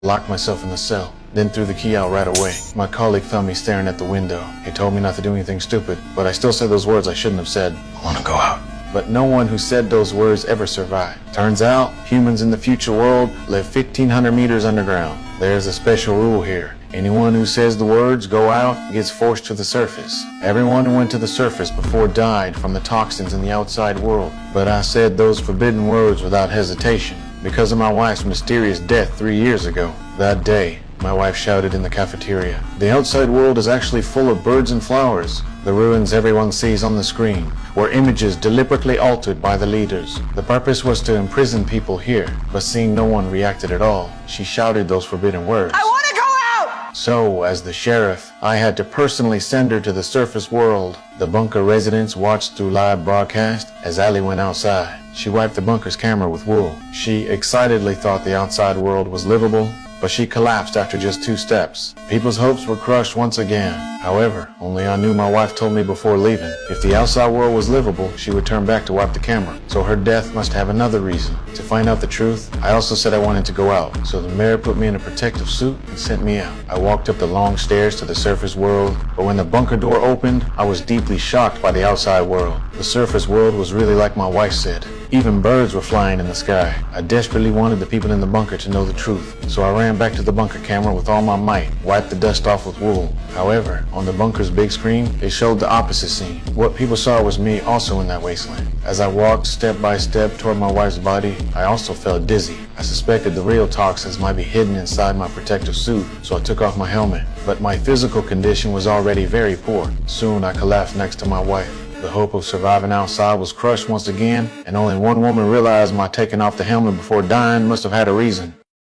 Locked myself in the cell, then threw the key out right away. My colleague found me staring at the window. He told me not to do anything stupid, but I still said those words I shouldn't have said. I want to go out. But no one who said those words ever survived. Turns out, humans in the future world live 1,500 meters underground. There's a special rule here. Anyone who says the words, "go out," gets forced to the surface. Everyone who went to the surface before died from the toxins in the outside world. But I said those forbidden words without hesitation because of my wife's mysterious death 3 years ago. That day, my wife shouted in the cafeteria, "The outside world is actually full of birds and flowers." The ruins everyone sees on the screen were images deliberately altered by the leaders. The purpose was to imprison people here, but seeing no one reacted at all, she shouted those forbidden words. I want to go out! So, as the sheriff, I had to personally send her to the surface world. The bunker residents watched through live broadcast as Allie went outside. She wiped the bunker's camera with wool. She excitedly thought the outside world was livable, but she collapsed after just 2 steps. People's hopes were crushed once again. However, only I knew my wife told me before leaving. If the outside world was livable, she would turn back to wipe the camera. So her death must have another reason. To find out the truth, I also said I wanted to go out. So the mayor put me in a protective suit and sent me out. I walked up the long stairs to the surface world, but when the bunker door opened, I was deeply shocked by the outside world. The surface world was really like my wife said. Even birds were flying in the sky. I desperately wanted the people in the bunker to know the truth, so I ran back to the bunker camera with all my might, wiped the dust off with wool. However, on the bunker's big screen, it showed the opposite scene. What people saw was me also in that wasteland. As I walked step by step toward my wife's body, I also felt dizzy. I suspected the real toxins might be hidden inside my protective suit, so I took off my helmet. But my physical condition was already very poor. Soon I collapsed next to my wife. The hope of surviving outside was crushed once again, and only one woman realized my taking off the helmet before dying must have had a reason.